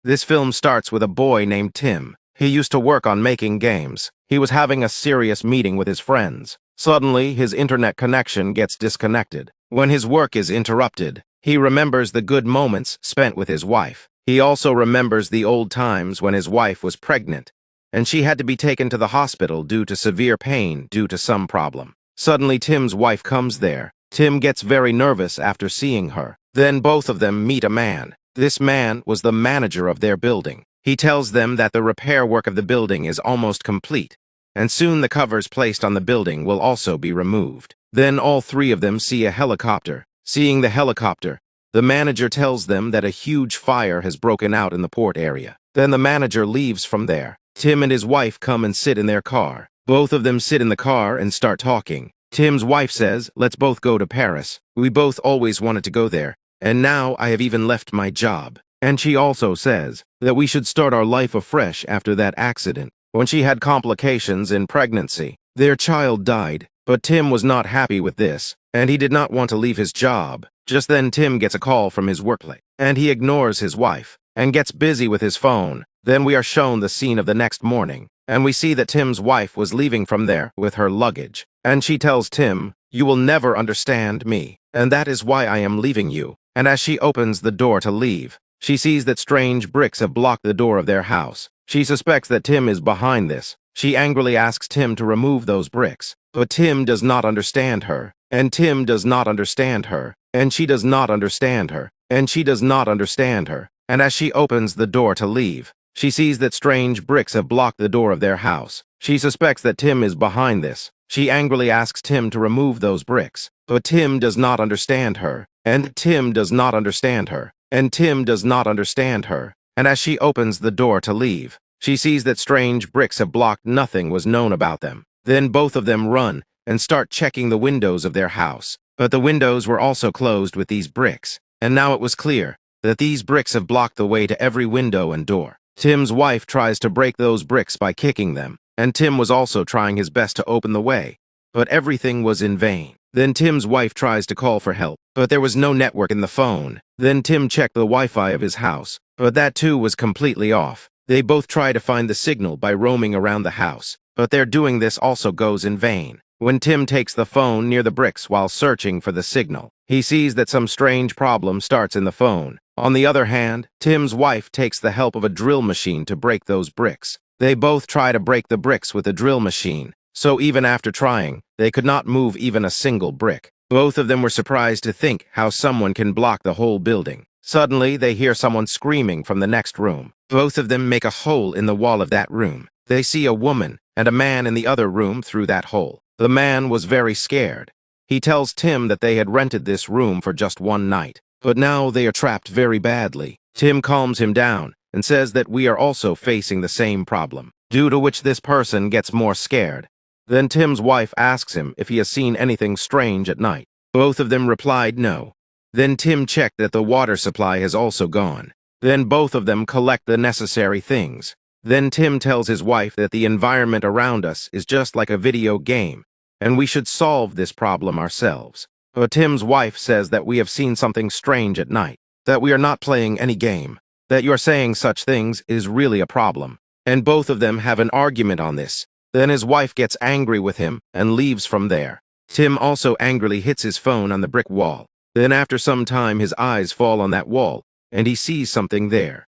This film starts with a boy named Tim. He used to work on making games. He was having a serious meeting with his friends. Suddenly, his internet connection gets disconnected. When his work is interrupted, he remembers the good moments spent with his wife. He also remembers the old times when his wife was pregnant, and she had to be taken to the hospital due to severe pain due to some problem. Suddenly, Tim's wife comes there. Tim gets very nervous after seeing her. Then both of them meet a man. This man was the manager of their building. He tells them that the repair work of the building is almost complete, and soon the covers placed on the building will also be removed. Then all three of them see a helicopter. Seeing the helicopter, the manager tells them that a huge fire has broken out in the port area. Then the manager leaves from there. Tim and his wife come and sit in their car. Both of them sit in the car and start talking. Tim's wife says, "Let's both go to Paris. We both always wanted to go there, and now I have even left my job." And she also says that we should start our life afresh after that accident. When she had complications in pregnancy, their child died, but Tim was not happy with this, and he did not want to leave his job. Just then Tim gets a call from his workplace, and he ignores his wife and gets busy with his phone. Then we are shown the scene of the next morning, and we see that Tim's wife was leaving from there with her luggage. And she tells Tim, "You will never understand me, and that is why I am leaving you." And as she opens the door to leave, she sees that strange bricks have blocked the door of their house. She suspects that Tim is behind this. She angrily asks Tim to remove those bricks, but Tim does not understand her, and Tim does not understand her, and she does not understand her, and she does not understand her. And as she opens the door to leave, she sees that strange bricks have blocked the door of their house. She suspects that Tim is behind this. She angrily asks Tim to remove those bricks, but Tim does not understand her, and Tim does not understand her, and Tim does not understand her. And as she opens the door to leave, she sees that strange bricks have blocked nothing was known about them. Then both of them run and start checking the windows of their house. But the windows were also closed with these bricks, and now it was clear that these bricks have blocked the way to every window and door. Tim's wife tries to break those bricks by kicking them, and Tim was also trying his best to open the way, but everything was in vain. Then Tim's wife tries to call for help, but there was no network in the phone. Then Tim checked the Wi-Fi of his house, but that too was completely off. They both try to find the signal by roaming around the house, but their doing this also goes in vain. When Tim takes the phone near the bricks while searching for the signal, he sees that some strange problem starts in the phone. On the other hand, Tim's wife takes the help of a drill machine to break those bricks. They both try to break the bricks with the drill machine, so even after trying, they could not move even a single brick. Both of them were surprised to think how someone can block the whole building. Suddenly, they hear someone screaming from the next room. Both of them make a hole in the wall of that room. They see a woman and a man in the other room through that hole. The man was very scared. He tells Tim that they had rented this room for just one night, but now they are trapped very badly. Tim calms him down and says that we are also facing the same problem, due to which this person gets more scared. Then Tim's wife asks him if he has seen anything strange at night. Both of them replied no. Then Tim checked that the water supply has also gone. Then both of them collect the necessary things. Then Tim tells his wife that the environment around us is just like a video game, and we should solve this problem ourselves. But Tim's wife says that we have seen something strange at night, that we are not playing any game, that your saying such things is really a problem. And both of them have an argument on this. Then his wife gets angry with him and leaves from there. Tim also angrily hits his phone on the brick wall. Then after some time his eyes fall on that wall, and he sees something there.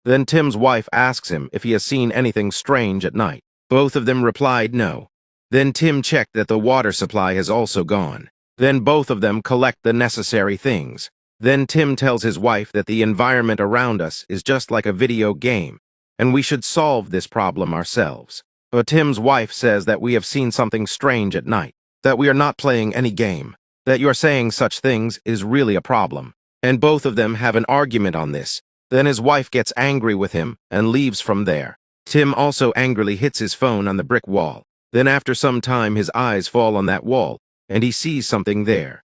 Then Tim's wife asks him if he has seen anything strange at night. Both of them replied no. Then Tim checked that the water supply has also gone. Then both of them collect the necessary things. Then Tim tells his wife that the environment around us is just like a video game, and we should solve this problem ourselves. But Tim's wife says that we have seen something strange at night, that we are not playing any game, that your saying such things is really a problem. And both of them have an argument on this. Then his wife gets angry with him and leaves from there. Tim also angrily hits his phone on the brick wall. Then after some time his eyes fall on that wall, and he sees something there.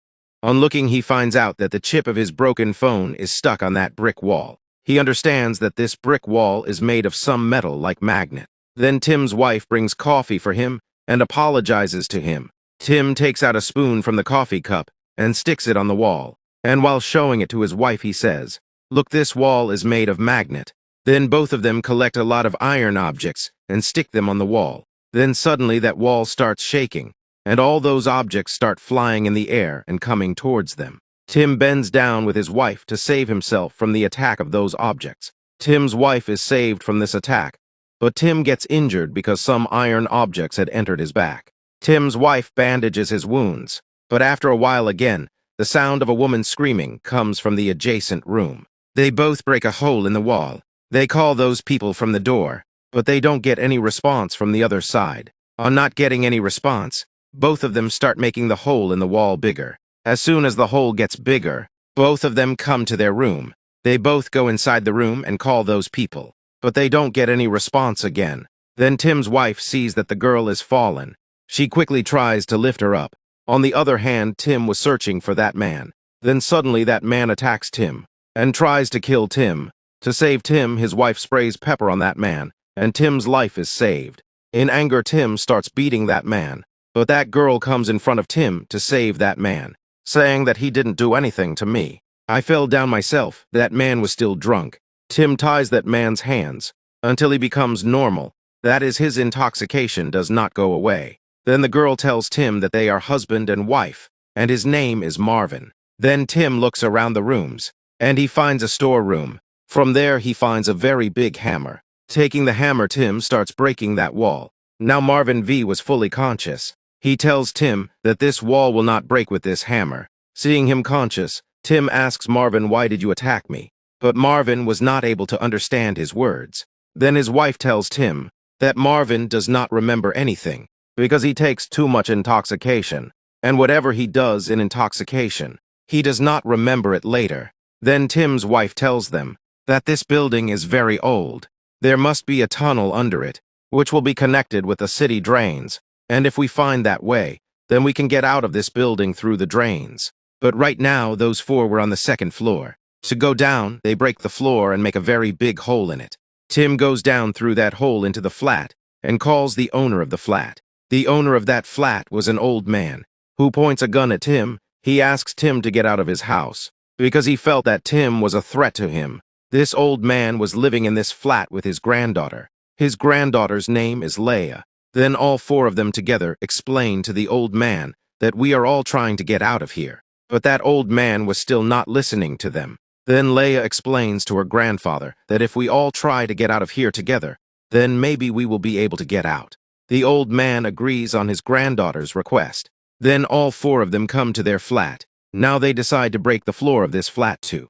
On looking, he finds out that the chip of his broken phone is stuck on that brick wall. He understands that this brick wall is made of some metal like magnet. Then Tim's wife brings coffee for him and apologizes to him. Tim takes out a spoon from the coffee cup and sticks it on the wall. And while showing it to his wife, he says, "Look, this wall is made of magnet. Then both of them collect a lot of iron objects and stick them on the wall. Then suddenly that wall starts shaking, and all those objects start flying in the air and coming towards them. Tim bends down with his wife to save himself from the attack of those objects. Tim's wife is saved from this attack, but Tim gets injured because some iron objects had entered his back. Tim's wife bandages his wounds, but after a while again, the sound of a woman screaming comes from the adjacent room. They both break a hole in the wall. They call those people from the door, but they don't get any response from the other side. On not getting any response, both of them start making the hole in the wall bigger. As soon as the hole gets bigger, both of them come to their room. They both go inside the room and call those people, but they don't get any response again. Then Tim's wife sees that the girl is fallen. She quickly tries to lift her up. On the other hand, Tim was searching for that man. Then suddenly that man attacks Tim and tries to kill Tim. To save Tim, his wife sprays pepper on that man, and Tim's life is saved. In anger, Tim starts beating that man, but that girl comes in front of Tim to save that man, saying that he didn't do anything to me. I fell down myself. That man was still drunk. Tim ties that man's hands until he becomes normal. That is, his intoxication does not go away. Then the girl tells Tim that they are husband and wife, and his name is Marvin. Then Tim looks around the rooms, and he finds a storeroom. From there, he finds a very big hammer. Taking the hammer, Tim starts breaking that wall. Now Marvin V was fully conscious. He tells Tim that this wall will not break with this hammer. Seeing him conscious, Tim asks Marvin, "Why did you attack me?" But Marvin was not able to understand his words. Then his wife tells Tim that Marvin does not remember anything because he takes too much intoxication, and whatever he does in intoxication, he does not remember it later. Then Tim's wife tells them that this building is very old. There must be a tunnel under it, which will be connected with the city drains, and if we find that way, then we can get out of this building through the drains. But right now, those four were on the second floor. To go down, they break the floor and make a very big hole in it. Tim goes down through that hole into the flat and calls the owner of the flat. The owner of that flat was an old man who points a gun at Tim. He asks Tim to get out of his house because he felt that Tim was a threat to him. This old man was living in this flat with his granddaughter. His granddaughter's name is Leia. Then all four of them together explain to the old man that we are all trying to get out of here. But that old man was still not listening to them. Then Leia explains to her grandfather that if we all try to get out of here together, then maybe we will be able to get out. The old man agrees on his granddaughter's request. Then all four of them come to their flat. Now they decide to break the floor of this flat too.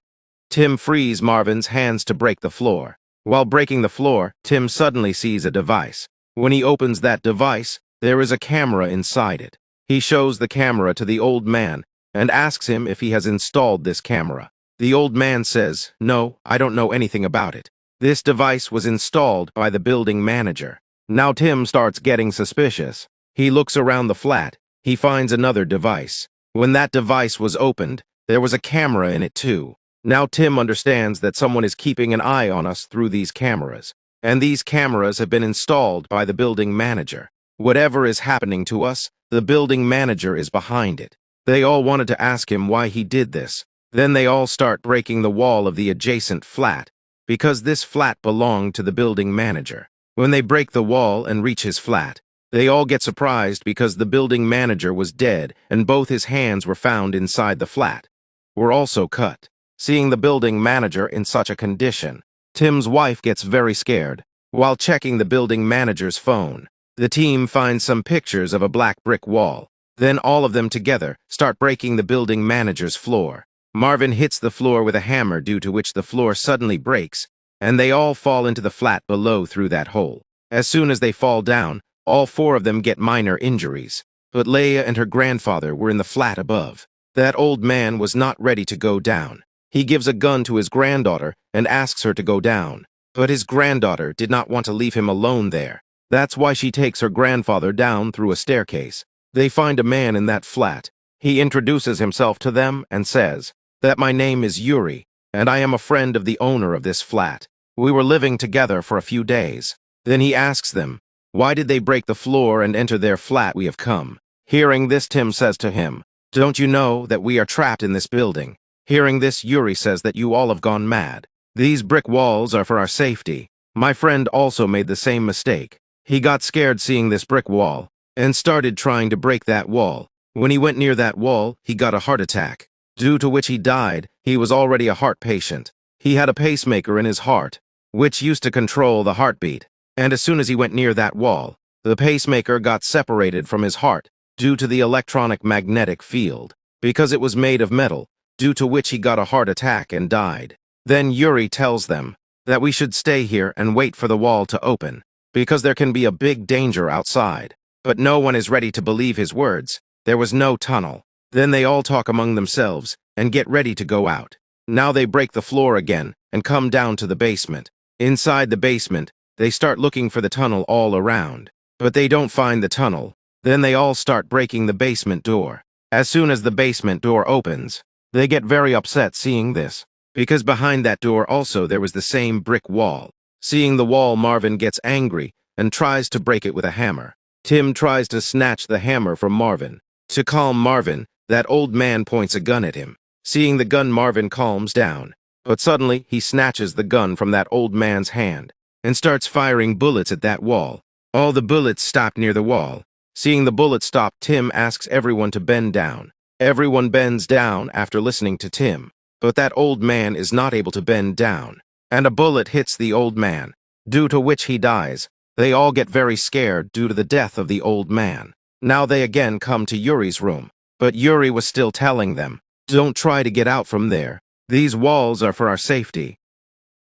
Tim frees Marvin's hands to break the floor. While breaking the floor, Tim suddenly sees a device. When he opens that device, there is a camera inside it. He shows the camera to the old man and asks him if he has installed this camera. The old man says, "No, I don't know anything about it. This device was installed by the building manager." Now Tim starts getting suspicious. He looks around the flat. He finds another device. When that device was opened, there was a camera in it too. Now Tim understands that someone is keeping an eye on us through these cameras, and these cameras have been installed by the building manager. Whatever is happening to us, the building manager is behind it. They all wanted to ask him why he did this. Then they all start breaking the wall of the adjacent flat, because this flat belonged to the building manager. When they break the wall and reach his flat, they all get surprised because the building manager was dead and both his hands were found inside the flat were also cut. Seeing the building manager in such a condition, Tim's wife gets very scared. While checking the building manager's phone, the team finds some pictures of a black brick wall. Then all of them together start breaking the building manager's floor. Marvin hits the floor with a hammer, due to which the floor suddenly breaks, and they all fall into the flat below through that hole. As soon as they fall down, all four of them get minor injuries. But Leia and her grandfather were in the flat above. That old man was not ready to go down. He gives a gun to his granddaughter and asks her to go down. But his granddaughter did not want to leave him alone there. That's why she takes her grandfather down through a staircase. They find a man in that flat. He introduces himself to them and says that my name is Yuri, and I am a friend of the owner of this flat. We were living together for a few days. Then he asks them, why did they break the floor and enter their flat? We have come. Hearing this, Tim says to him, don't you know that we are trapped in this building? Hearing this, Yuri says that you all have gone mad. These brick walls are for our safety. My friend also made the same mistake. He got scared seeing this brick wall and started trying to break that wall. When he went near that wall, he got a heart attack, due to which he died. He was already a heart patient. He had a pacemaker in his heart, which used to control the heartbeat. And as soon as he went near that wall, the pacemaker got separated from his heart due to the electronic magnetic field, because it was made of metal, due to which he got a heart attack and died. Then Yuri tells them that we should stay here and wait for the wall to open, because there can be a big danger outside. But no one is ready to believe his words. There was no tunnel. Then they all talk among themselves and get ready to go out. Now they break the floor again and come down to the basement. Inside the basement, they start looking for the tunnel all around, but they don't find the tunnel. Then they all start breaking the basement door. As soon as the basement door opens, they get very upset seeing this, because behind that door also there was the same brick wall. Seeing the wall, Marvin gets angry and tries to break it with a hammer. Tim tries to snatch the hammer from Marvin. To calm Marvin, that old man points a gun at him. Seeing the gun, Marvin calms down, but suddenly he snatches the gun from that old man's hand and starts firing bullets at that wall. All the bullets stop near the wall. Seeing the bullets stop, Tim asks everyone to bend down. Everyone bends down after listening to Tim, but that old man is not able to bend down, and a bullet hits the old man, due to which he dies. They all get very scared due to the death of the old man. Now they again come to Yuri's room, but Yuri was still telling them, "Don't try to get out from there. These walls are for our safety."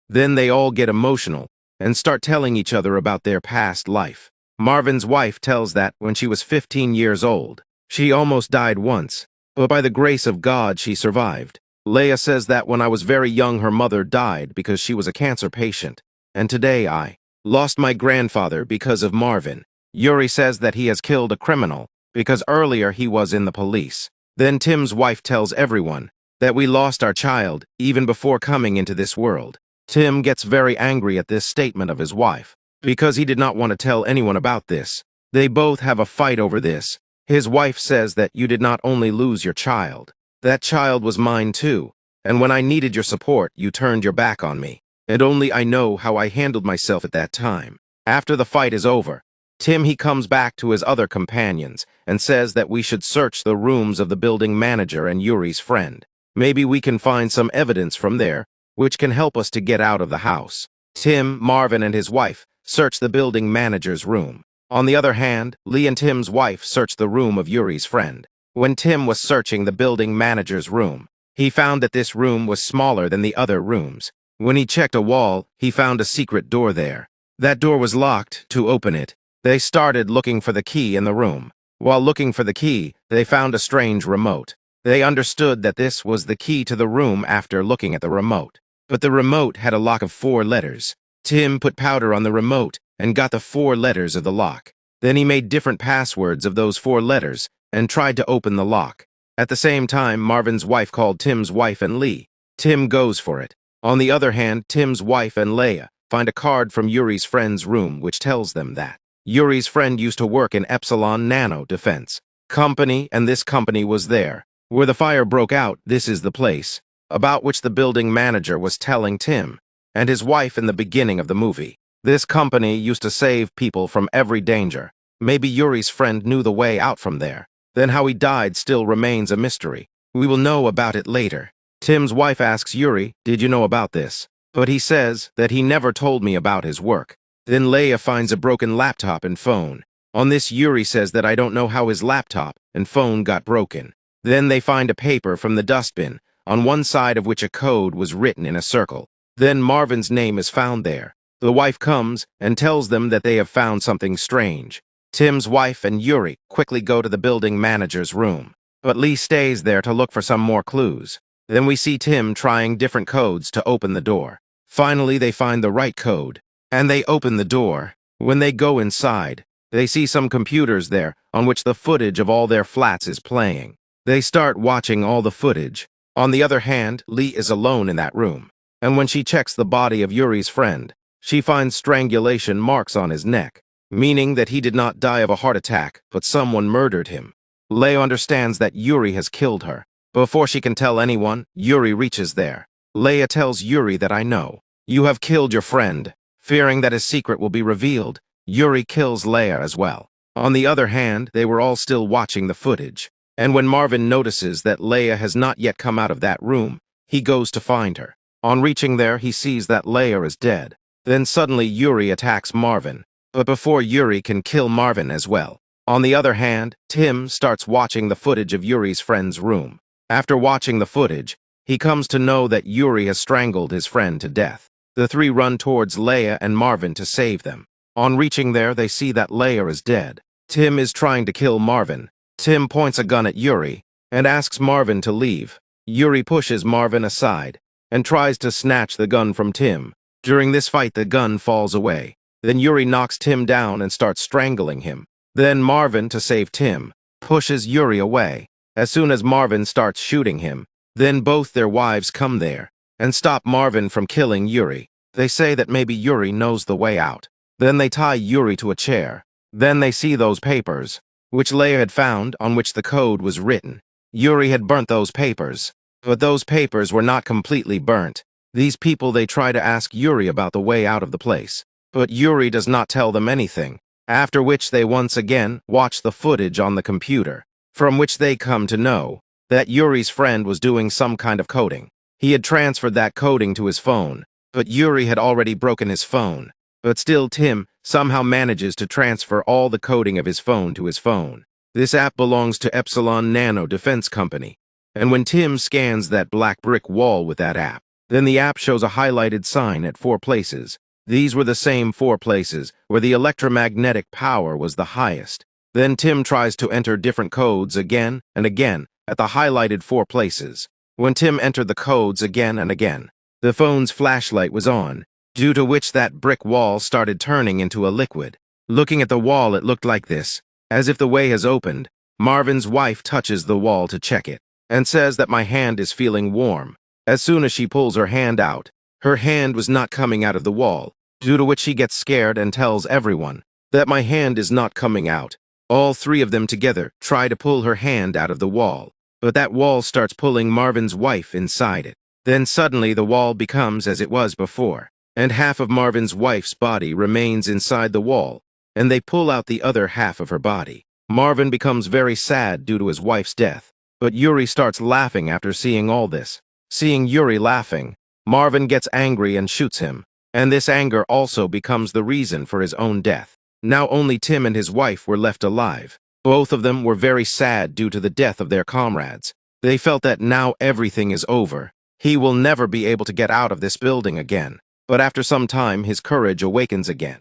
Then they all get emotional and start telling each other about their past life. Marvin's wife tells that when she was 15 years old, she almost died once, but by the grace of God she survived. Leia says that when I was very young her mother died because she was a cancer patient, and today I lost my grandfather because of Marvin. Yuri says that he has killed a criminal because earlier he was in the police. Then Tim's wife tells everyone that we lost our child even before coming into this world. Tim gets very angry at this statement of his wife, because he did not want to tell anyone about this. They both have a fight over this. His wife says that you did not only lose your child, that child was mine too, and when I needed your support, you turned your back on me, and only I know how I handled myself at that time. After the fight is over, he comes back to his other companions and says that we should search the rooms of the building manager and Yuri's friend. Maybe we can find some evidence from there, which can help us to get out of the house. Tim, Marvin, and his wife search the building manager's room. On the other hand, Lee and Tim's wife searched the room of Yuri's friend. When Tim was searching the building manager's room, he found that this room was smaller than the other rooms. When he checked a wall, he found a secret door there. That door was locked. To open it, they started looking for the key in the room. While looking for the key, they found a strange remote. They understood that this was the key to the room after looking at the remote. But the remote had a lock of 4 letters. Tim put powder on the remote and got the 4 letters of the lock. Then he made different passwords of those 4 letters and tried to open the lock. At the same time, Marvin's wife called Tim's wife and Lee. Tim goes for it. On the other hand, Tim's wife and Leia find a card from Yuri's friend's room which tells them that Yuri's friend used to work in Epsilon Nano Defense Company, and this company was there where the fire broke out. This is the place about which the building manager was telling Tim and his wife in the beginning of the movie. This company used to save people from every danger. Maybe Yuri's friend knew the way out from there. Then how he died still remains a mystery. We will know about it later. Tim's wife asks Yuri, "Did you know about this?" But he says that he never told me about his work. Then Leia finds a broken laptop and phone. On this, Yuri says that I don't know how his laptop and phone got broken. Then they find a paper from the dustbin, on one side of which a code was written in a circle. Then Marvin's name is found there. The wife comes and tells them that they have found something strange. Tim's wife and Yuri quickly go to the building manager's room, but Lee stays there to look for some more clues. Then we see Tim trying different codes to open the door. Finally, they find the right code, and they open the door. When they go inside, they see some computers there on which the footage of all their flats is playing. They start watching all the footage. On the other hand, Lee is alone in that room, and when she checks the body of Yuri's friend, she finds strangulation marks on his neck, meaning that he did not die of a heart attack, but someone murdered him. Leo understands that Yuri has killed her. Before she can tell anyone, Yuri reaches there. Leia tells Yuri that I know. You have killed your friend. Fearing that his secret will be revealed, Yuri kills Leia as well. On the other hand, they were all still watching the footage. And when Marvin notices that Leia has not yet come out of that room, he goes to find her. On reaching there, he sees that Leia is dead. Then suddenly Yuri attacks Marvin. But before Yuri can kill Marvin as well. On the other hand, Tim starts watching the footage of Yuri's friend's room. After watching the footage, he comes to know that Yuri has strangled his friend to death. The three run towards Leia and Marvin to save them. On reaching there, they see that Leia is dead. Tim is trying to kill Marvin. Tim points a gun at Yuri and asks Marvin to leave. Yuri pushes Marvin aside and tries to snatch the gun from Tim. During this fight, the gun falls away. Then Yuri knocks Tim down and starts strangling him. Then Marvin, to save Tim, pushes Yuri away. As soon as Marvin starts shooting him, then both their wives come there and stop Marvin from killing Yuri. They say that maybe Yuri knows the way out. Then they tie Yuri to a chair. Then they see those papers, which Leia had found, on which the code was written. Yuri had burnt those papers, but those papers were not completely burnt. These people, they try to ask Yuri about the way out of the place, but Yuri does not tell them anything, after which they once again watch the footage on the computer, from which they come to know that Yuri's friend was doing some kind of coding. He had transferred that coding to his phone, but Yuri had already broken his phone. But still, Tim somehow manages to transfer all the coding of his phone to his phone. This app belongs to Epsilon Nano Defense Company, and when Tim scans that black brick wall with that app, then the app shows a highlighted sign at 4 places. These were the same 4 places where the electromagnetic power was the highest. Then Tim tries to enter different codes again and again at the highlighted 4 places. When Tim entered the codes again and again, the phone's flashlight was on, due to which that brick wall started turning into a liquid. Looking at the wall, it looked like this, as if the way has opened. Marvin's wife touches the wall to check it, and says that my hand is feeling warm. As soon as she pulls her hand out, her hand was not coming out of the wall, due to which she gets scared and tells everyone that my hand is not coming out. All 3 of them together try to pull her hand out of the wall, but that wall starts pulling Marvin's wife inside it. Then suddenly the wall becomes as it was before, and half of Marvin's wife's body remains inside the wall, and they pull out the other half of her body. Marvin becomes very sad due to his wife's death, but Yuri starts laughing after seeing all this. Seeing Yuri laughing, Marvin gets angry and shoots him, and this anger also becomes the reason for his own death. Now only Tim and his wife were left alive. Both of them were very sad due to the death of their comrades. They felt that now everything is over. He will never be able to get out of this building again. But after some time, his courage awakens again.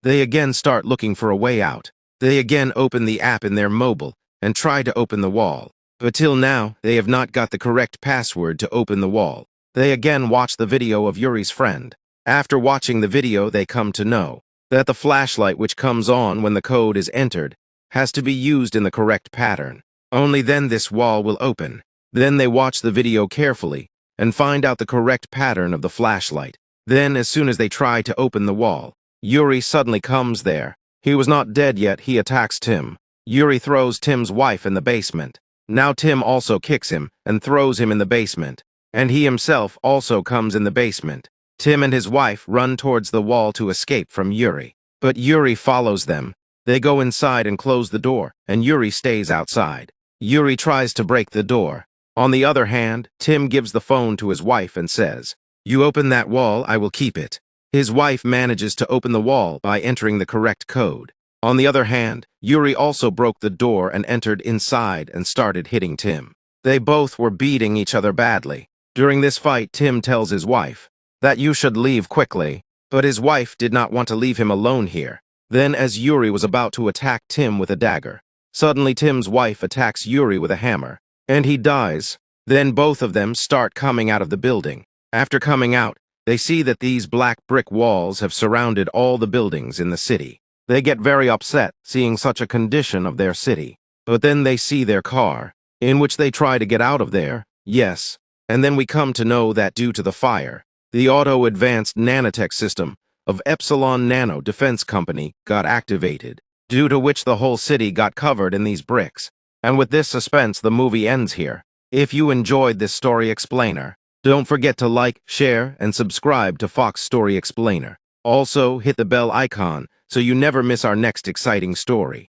They again start looking for a way out. They again open the app in their mobile and try to open the wall. But till now, they have not got the correct password to open the wall. They again watch the video of Yuri's friend. After watching the video, they come to know that the flashlight which comes on when the code is entered has to be used in the correct pattern. Only then this wall will open. Then they watch the video carefully and find out the correct pattern of the flashlight. Then, as soon as they try to open the wall, Yuri suddenly comes there. He was not dead yet. He attacks Tim. Yuri throws Tim's wife in the basement. Now Tim also kicks him and throws him in the basement, and he himself also comes in the basement. Tim and his wife run towards the wall to escape from Yuri, but Yuri follows them. They go inside and close the door, and Yuri stays outside. Yuri tries to break the door. On the other hand, Tim gives the phone to his wife and says, "You open that wall, I will keep it." His wife manages to open the wall by entering the correct code. On the other hand, Yuri also broke the door and entered inside and started hitting Tim. They both were beating each other badly. During this fight, Tim tells his wife that you should leave quickly, but his wife did not want to leave him alone here. Then, as Yuri was about to attack Tim with a dagger, suddenly Tim's wife attacks Yuri with a hammer, and he dies. Then both of them start coming out of the building. After coming out, they see that these black brick walls have surrounded all the buildings in the city. They get very upset seeing such a condition of their city. But then they see their car, in which they try to get out of there, yes. And then we come to know that due to the fire, the auto-advanced nanotech system of Epsilon Nano Defense Company got activated, due to which the whole city got covered in these bricks. And with this suspense, the movie ends here. If you enjoyed this story explainer, Don't forget to like, share, and subscribe to Fox Story Explainer. Also, hit the bell icon so you never miss our next exciting story.